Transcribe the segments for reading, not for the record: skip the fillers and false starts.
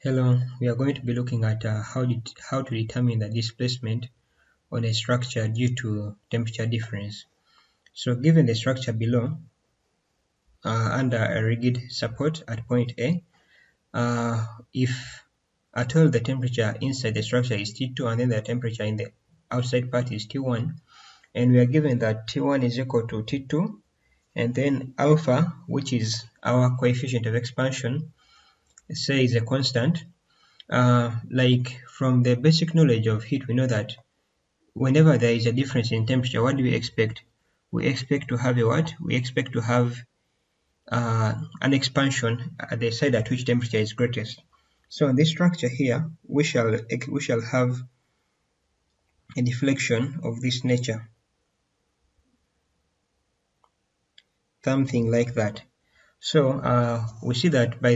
Hello, we are going to be looking at how to determine the displacement on a structure due to temperature difference. So given the structure below, under a rigid support at point A, if at all the temperature inside the structure is T2 and then the temperature in the outside part is T1, and we are given that T1 is equal to T2, and then alpha, which is our coefficient of expansion, say is a constant. Like from the basic knowledge of heat, we know that whenever there is a difference in temperature, what do we expect? We expect to have a what? We expect to have an expansion at the side at which temperature is greatest. So in this structure here, we shall have a deflection of this nature, something like that. So we see that by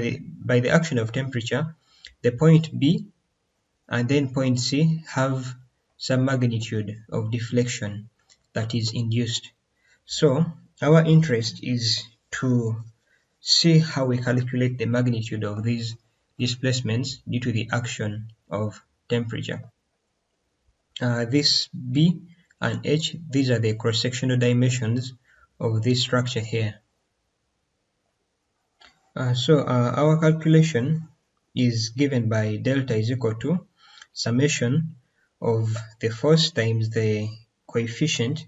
the action of temperature, the point B and then point C have some magnitude of deflection that is induced. So our interest is to see how we calculate the magnitude of these displacements due to the action of temperature. This B and H, these are the cross-sectional dimensions of this structure here. Our calculation is given by delta is equal to summation of the force times the coefficient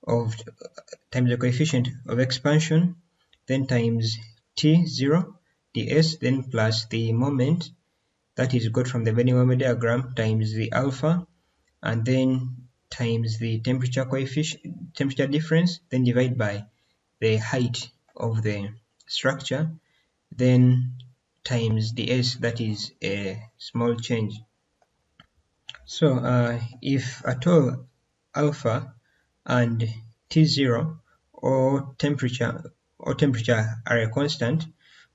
of expansion, then times T0 ds, then plus the moment that is got from the bending moment diagram times the alpha, and then times the temperature difference, then divide by the height of the structure, then times ds, that is a small change. So if at all alpha and T0 or temperature are a constant,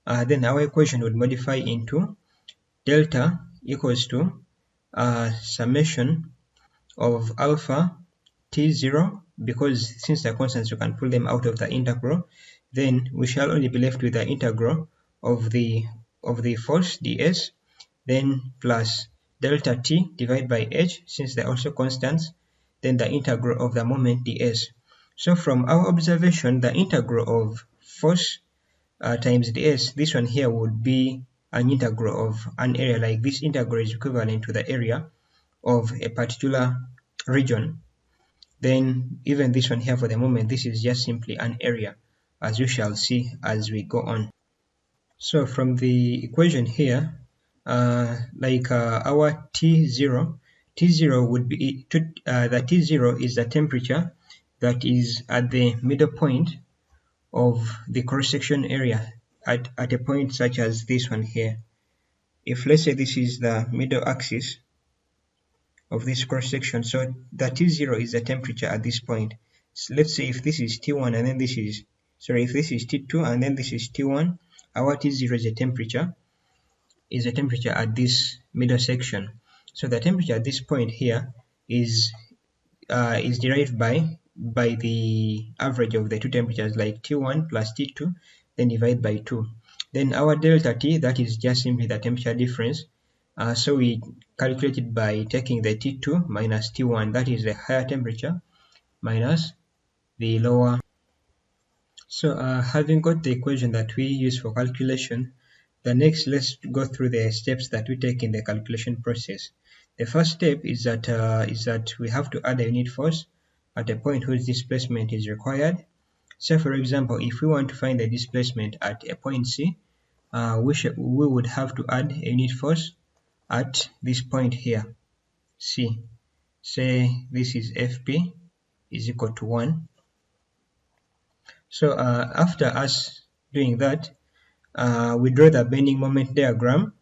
then our equation would modify into delta equals to summation of alpha T0, because since they're constants you can pull them out of the integral, then we shall only be left with the integral of the force ds, then plus delta t divided by h, since they're also constants, then the integral of the moment ds. So from our observation, the integral of force times ds, this one here would be an integral of an area. Like this integral is equivalent to the area of a particular region. Then even this one here, for the moment, this is just simply an area, as you shall see as we go on. So from the equation here, our T0 would be the T0 is the temperature that is at the middle point of the cross-section area at a point such as this one here. If let's say this is the middle axis of this cross-section, so the T0 is the temperature at this point. So let's say if this is T1 and then this is, sorry, if this is T2 and then this is T1, our T0 is a temperature at this middle section. So the temperature at this point here is derived by the average of the two temperatures, like T1 plus T2, then divide by 2. Then our delta T, that is just simply the temperature difference. So we calculate it by taking the T2 minus T1, that is the higher temperature, minus the lower. So having got the equation that we use for calculation, let's go through the steps that we take in the calculation process. The first step is that we have to add a unit force at a point whose displacement is required. So for example, if we want to find the displacement at a point C, we would have to add a unit force at this point here, C. Say this is Fp is equal to 1. So after us doing that, we draw the bending moment diagram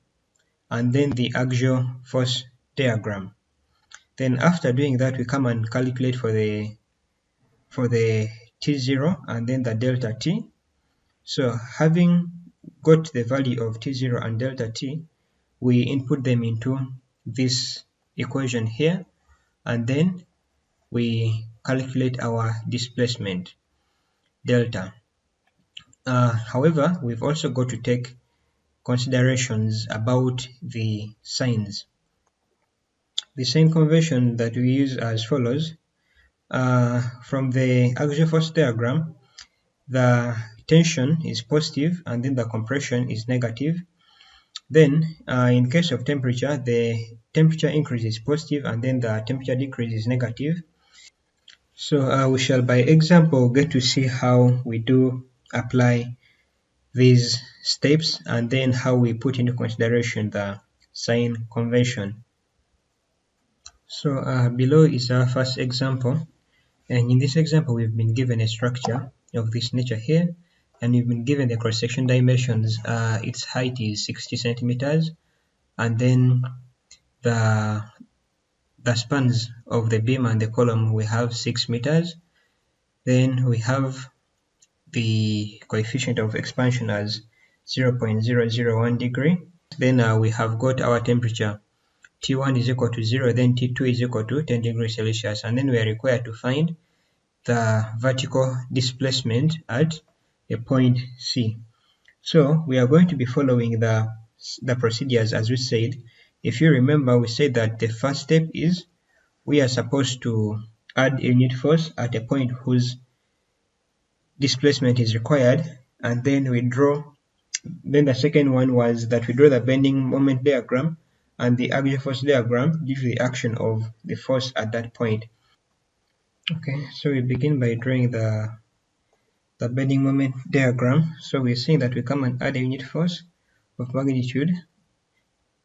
and then the axial force diagram. Then after doing that, we come and calculate for the T0 and then the delta T. So having got the value of T0 and delta T, we input them into this equation here, and then we calculate our displacement delta. However, we've also got to take considerations about the signs. The sign convention that we use as follows. From the axial force diagram, the tension is positive and then the compression is negative. Then, in case of temperature, the temperature increase is positive and then the temperature decrease is negative. So we shall, by example, get to see how we do apply these steps and then how we put into consideration the sign convention. So below is our first example, and in this example we've been given a structure of this nature here, and we've been given the cross-section dimensions. Its height is 60 centimeters, and then the spans of the beam and the column we have 6 meters. Then we have the coefficient of expansion as 0.001 degree. Then we have got our temperature. T1 is equal to 0, then T2 is equal to 10 degrees Celsius, and then we are required to find the vertical displacement at a point C. So we are going to be following the procedures as we said. If you remember, we said that the first step is we are supposed to add a unit force at a point whose displacement is required, and then we draw. Then the second one was that we draw the bending moment diagram and the axial force diagram due to the action of the force at that point. Okay, so we begin by drawing the bending moment diagram. So we're saying that we come and add a unit force of magnitude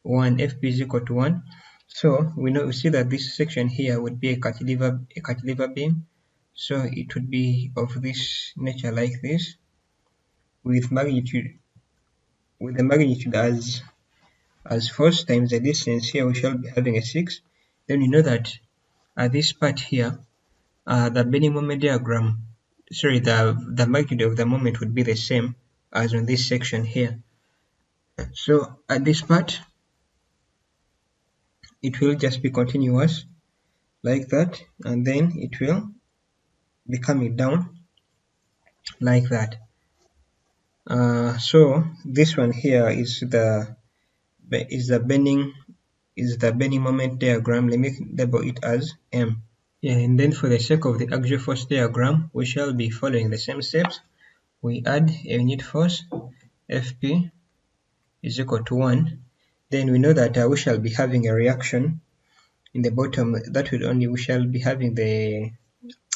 1, Fp is equal to 1. So we see that this section here would be a cantilever beam. So it would be of this nature like this, with the magnitude as force times the distance. Here we shall be having a 6. Then we know that at this part here, the bending moment diagram, the magnitude of the moment would be the same as on this section here. So at this part, it will just be continuous like that, and then it will be coming down like that. So this one here is the bending moment diagram. Let me label it as M. Yeah, and then for the sake of the axial force diagram, we shall be following the same steps. We add a unit force, Fp is equal to 1. Then we know that we shall be having a reaction in the bottom. We shall be having the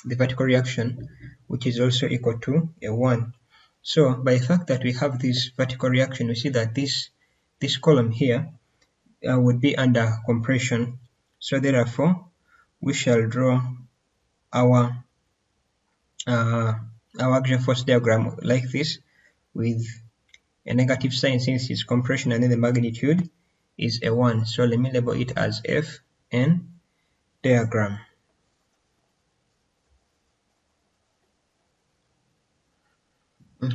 vertical reaction, which is also equal to a 1. So by the fact that we have this vertical reaction, we see that this column here would be under compression. So therefore, we shall draw our axial force diagram like this, with a negative sign since it's compression, and then the magnitude is a 1. So let me label it as Fn diagram.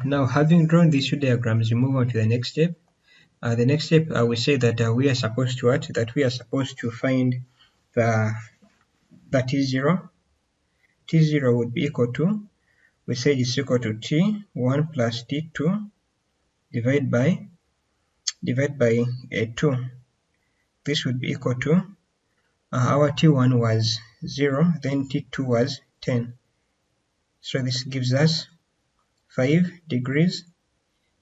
Now, having drawn these two diagrams, we move on to the next step. The next step, we say that we are supposed to find the T0. T0 would be equal to, we say it's equal to T1 plus T2 divided by a 2. This would be equal to, our T1 was 0, then T2 was 10. So this gives us 5 degrees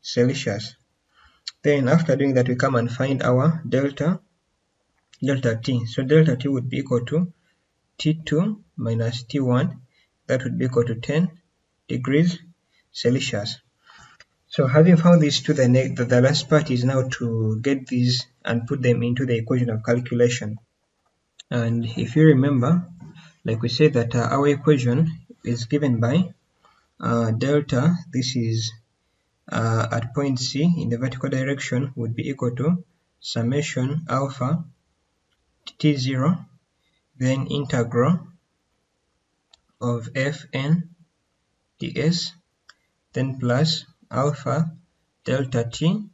Celsius. Then after doing that, we come and find our delta T. So delta T would be equal to T2 minus T1. That would be equal to 10 degrees Celsius. So having found these two, the last part is now to get these and put them into the equation of calculation. And if you remember, like we said that our equation is given by delta, this is at point C in the vertical direction, would be equal to summation alpha T0, then integral of Fn ds, then plus alpha delta T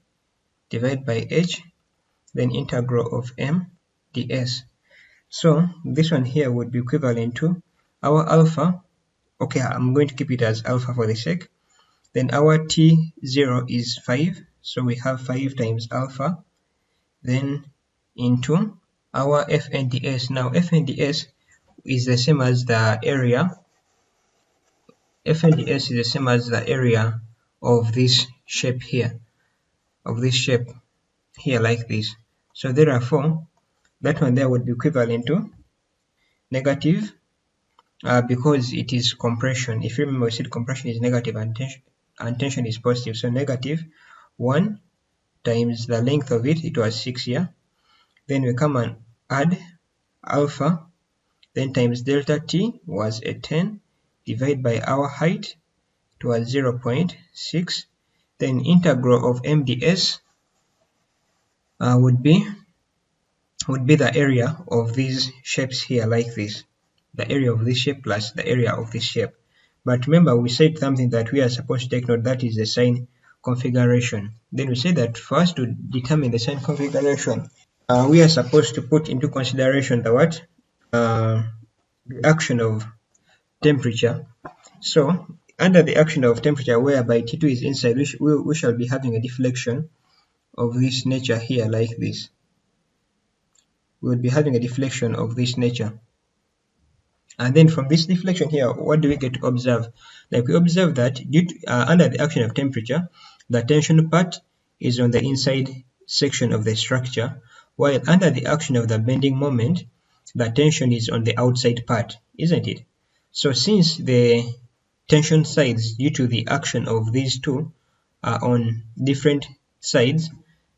divided by h, then integral of m ds. So this one here would be equivalent to our alpha. Okay, I'm going to keep it as alpha for the sake. Then our T0 is 5, So we have 5 times alpha, then into our FNDS. Now FNDS is the same as the area. FNDS is the same as the area of this shape here, like this. So therefore, that one there would be equivalent to negative, because it is compression. If you remember, we said compression is negative and tension is positive. So negative 1 times the length of it, it was 6 here. Then we come and add alpha, then times delta t was a 10, divided by our height, it was 0.6. Then integral of MDS would be the area of these shapes here, like this. The area of this shape plus the area of this shape. But remember, we said something that we are supposed to take note, that is the sign configuration. Then we say that for us to determine the sign configuration, we are supposed to put into consideration the what? The action of temperature. So under the action of temperature, whereby T2 is inside, we shall be having a deflection of this nature here, like this. We will be having a deflection of this nature. And then from this deflection here, what do we get to observe? Like we observe that under the action of temperature, the tension part is on the inside section of the structure, while under the action of the bending moment, the tension is on the outside part, isn't it? So since the tension sides due to the action of these two are on different sides,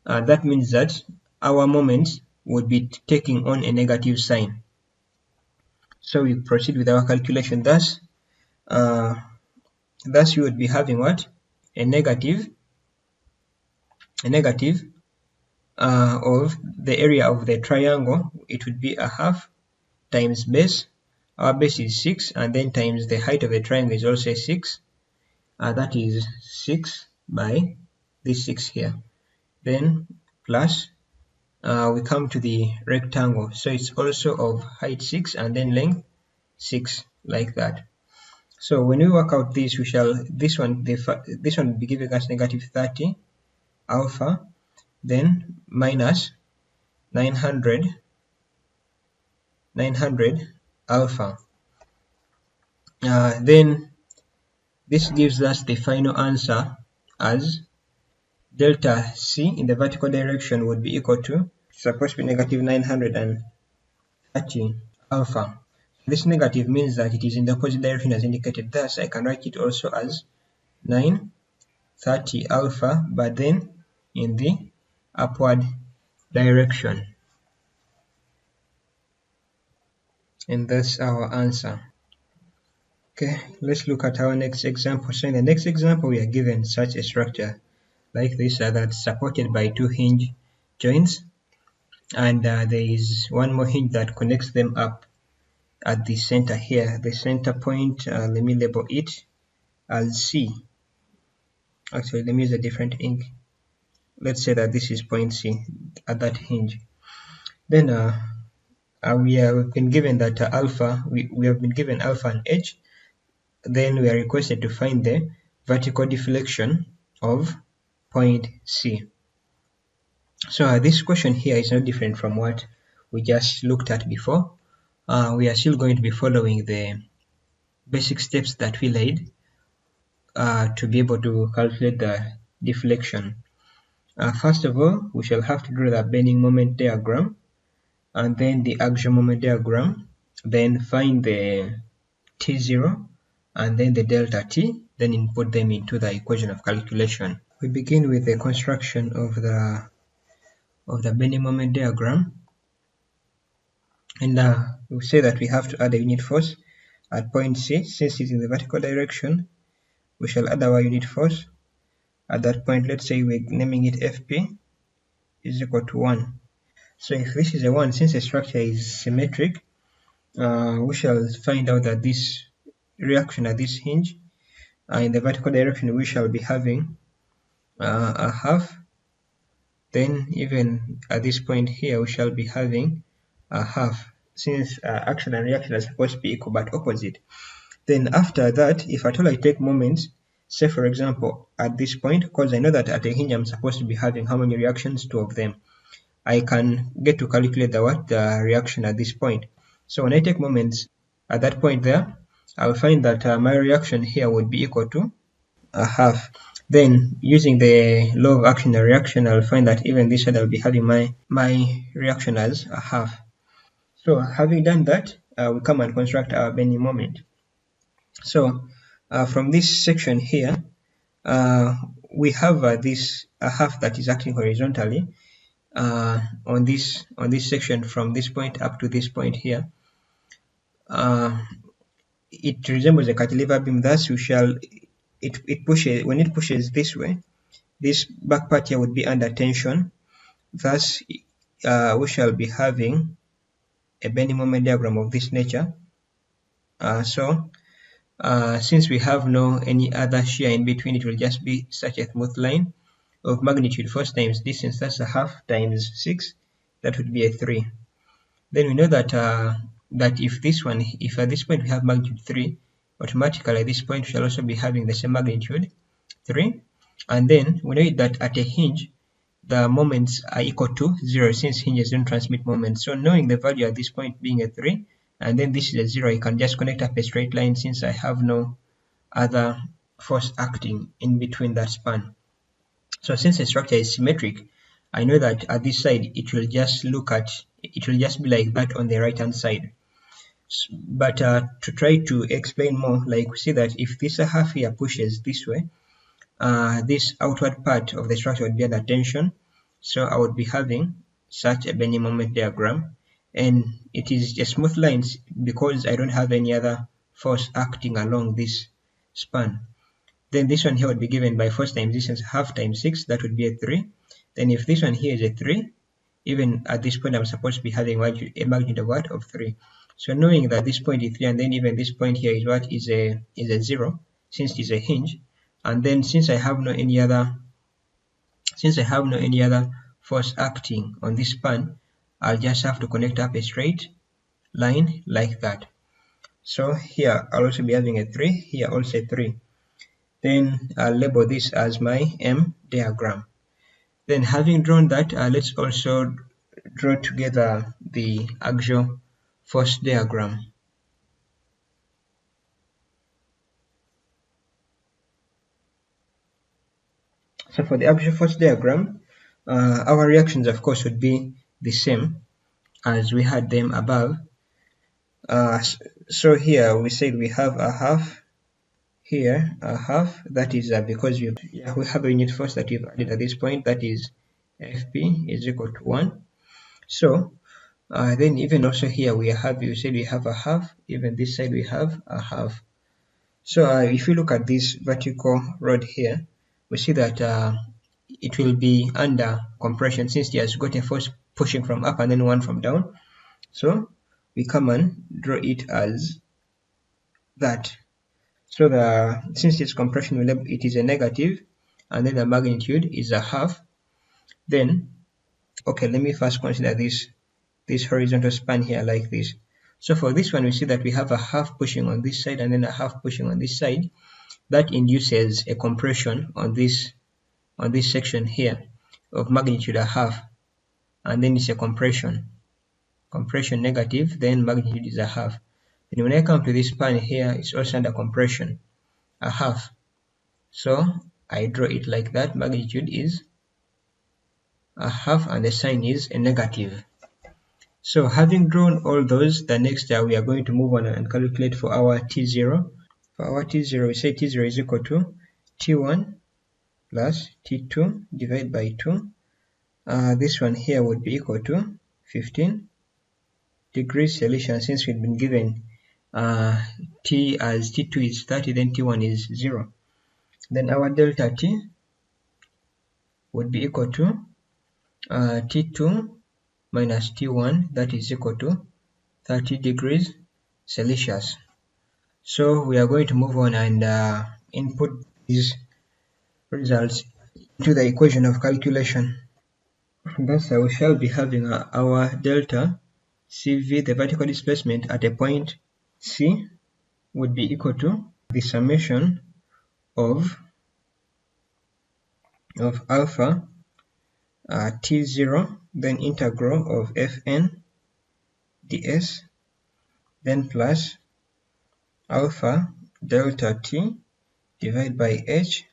that means that our moments would be taking on a negative sign. So we proceed with our calculation. Thus you would be having what? A negative of the area of the triangle. It would be a half times base. Our base is 6, and then times the height of the triangle is also 6. That is 6 by this 6 here. Then plus we come to the rectangle. So it's also of height 6 and then length 6, like that. So when we work out this, this one will be giving us negative 30 alpha, then minus 900 alpha. Then this gives us the final answer as delta C in the vertical direction would be equal to, supposed to be negative 930 alpha. This negative means that it is in the opposite direction as indicated. Thus, I can write it also as 930 alpha, but then in the upward direction. And that's our answer. Okay, let's look at our next example. So in the next example, we are given such a structure like this that's supported by 2 hinge joints, and there is one more hinge that connects them up at the center here. The center point, let me label it as C. Actually, let me use a different ink. Let's say that this is point C at that hinge. Then we have been given that alpha, we have been given alpha and h. Then we are requested to find the vertical deflection of point C. So this question here is not different from what we just looked at before. We are still going to be following the basic steps that we laid to be able to calculate the deflection. First of all, we shall have to draw the bending moment diagram, and then the axial moment diagram, then find the T0 and then the delta T, then input them into the equation of calculation. We begin with the construction of the bending moment diagram, and we say that we have to add a unit force at point C. Since it's in the vertical direction, we shall add our unit force at that point. Let's say we're naming it Fp is equal to 1. So if this is a 1, since the structure is symmetric, we shall find out that this reaction at this hinge in the vertical direction, we shall be having a half. Then even at this point here, we shall be having a half, since action and reaction are supposed to be equal but opposite. Then after that, if at all I take moments, Say for example, at this point, because I know that at a hinge I'm supposed to be having how many reactions? 2 of them. I can get to calculate the reaction at this point. So when I take moments at that point there, I will find that my reaction here would be equal to a half. Then using the law of action and reaction, I'll find that even this side I'll be having my reaction as a half. So having done that, we come and construct our bending moment. So from this section here, we have this half that is acting horizontally on this section from this point up to this point here. It resembles a cantilever beam. Thus, it pushes when it pushes this way. This back part here would be under tension. Thus, we shall be having a bending moment diagram of this nature. Since we have no any other shear in between, it will just be such a smooth line of magnitude 4 times distance. That's a half times 6. That would be a 3. Then we know that if at this point we have magnitude 3, automatically at this point we shall also be having the same magnitude 3. And then we know that at a hinge, the moments are equal to 0 since hinges don't transmit moments. So knowing the value at this point being a 3, and then this is a 0, I can just connect up a straight line since I have no other force acting in between that span. So since the structure is symmetric, I know that at this side it will just be like that on the right hand side. But to try to explain more, like we see that if this half here pushes this way, this outward part of the structure would be under tension. So I would be having such a bending moment diagram, and it is a smooth line because I don't have any other force acting along this span. Then this one here would be given by force times distance, half times 6, that would be a 3. Then if this one here is a 3, even at this point I'm supposed to be having a magnitude of what? Of 3. So knowing that this point is 3, and then even this point here is what? Is a 0, since it is a hinge. And then since I have no any other force acting on this span, I'll just have to connect up a straight line like that. So here I'll also be having a 3, here also a 3. Then I'll label this as my M diagram. Then having drawn that, let's also draw together the axial force diagram. So for the axial force diagram, our reactions of course would be the same as we had them above. So here we said we have a half, here a half, that is because we have a unit force that we've added at this point, that is Fp is equal to 1. So then even also here we said we have a half, even this side we have a half. So if you look at this vertical rod here, we see that it will be under compression since it has got a force pushing from up and then one from down. So we come and draw it as that. So since it's compression, it is a negative, and then the magnitude is a half. Then, okay, let me first consider this horizontal span here like this. So for this one, we see that we have a half pushing on this side and then a half pushing on this side. That induces a compression on this section here of magnitude a half, and then it's a compression negative, then magnitude is a half. And when I come to this span here, it's also under compression, a half. So I draw it like that. Magnitude is a half and the sign is a negative. So having drawn all those, the next we are going to move on and calculate for our T0. For our T0, we say T0 is equal to T1 plus T2 divided by 2. This one here would be equal to 15 degrees Celsius, since we've been given T as T2 is 30, then T1 is 0. Then our delta T would be equal to T2 minus T1, that is equal to 30 degrees Celsius. So we are going to move on and input these results to the equation of calculation. Thus we shall be having our delta CV, the vertical displacement at a point C, would be equal to the summation of alpha t0, then integral of fn ds, then plus alpha delta t divided by h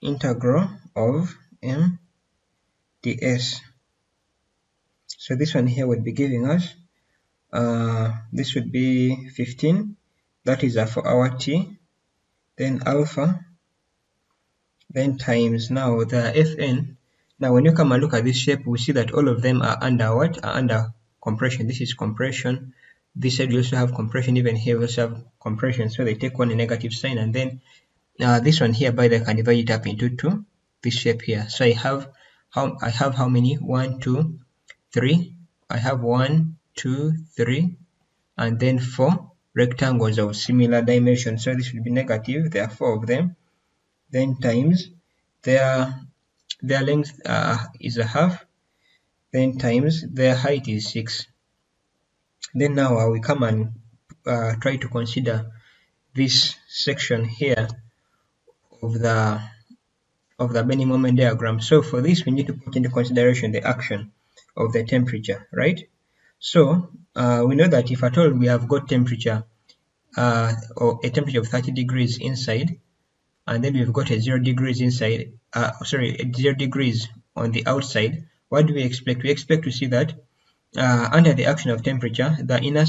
integral of m ds. So this one here would be giving us, this would be 15, that is for our t, then alpha, then times now the fn. Now when you come and look at this shape, we see that all of them are under what? Are under compression. This is compression. This side we also have compression, even here we also have compression. So they take on a negative sign, and then this one here, by the way, I can divide it up into two. This shape here. So I have how many? 1, 2, 3. I have 1, 2, 3, and then 4 rectangles of similar dimension. So this will be negative. There are 4 of them. Then times their length is a half. Then times their height is 6. Then now we come and try to consider this section here of the bending moment diagram. So for this, we need to put into consideration the action of the temperature, right? So we know that if at all we have got temperature or a temperature of 30 degrees inside, and then we've got a 0 degrees inside, 0 degrees on the outside, what do we expect? We expect to see that under the action of temperature, the inner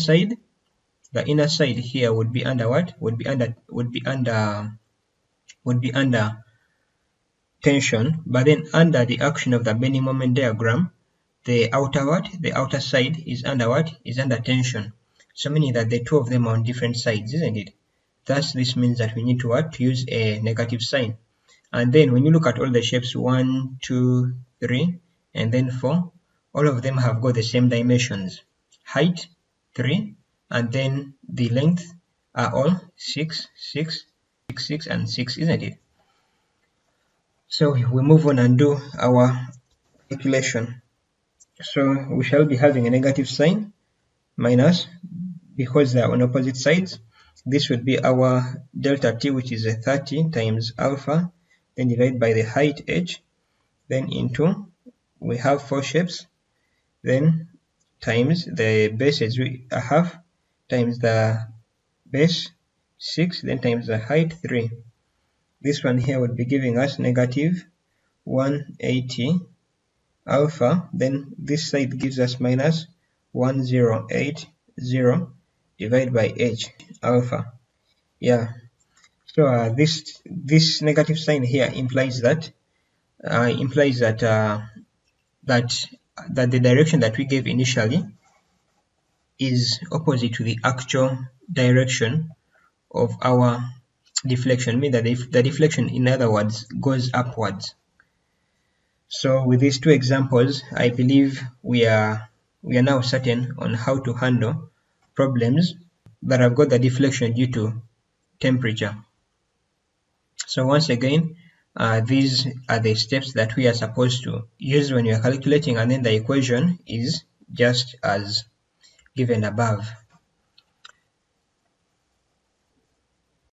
side here would be under what? Would be under tension, but then under the action of the bending moment diagram, the outer side is under what? Is under tension. So meaning that the two of them are on different sides, isn't it? Thus this means that we need to what? To use a negative sign. And then when you look at all the shapes, 1, 2, 3, and then 4, all of them have got the same dimensions. Height 3, and then the length are all 6, 6, 6, 6, and 6, isn't it? So we move on and do our calculation. So we shall be having a negative sign, minus, because they are on opposite sides. This would be our delta t, which is a 30 times alpha, then divided by the height h, then into, we have 4 shapes, then times the base is a half, times the base 6, then times the height 3. This one here would be giving us negative 180 alpha, then this side gives us minus 1080 divided by h alpha. Yeah, so this negative sign here implies that that the direction that we gave initially is opposite to the actual direction of our deflection, meaning that the deflection, in other words, goes upwards. So with these two examples, I believe we are now certain on how to handle problems that have got the deflection due to temperature. So once again, these are the steps that we are supposed to use when we are calculating, and then the equation is just as given above.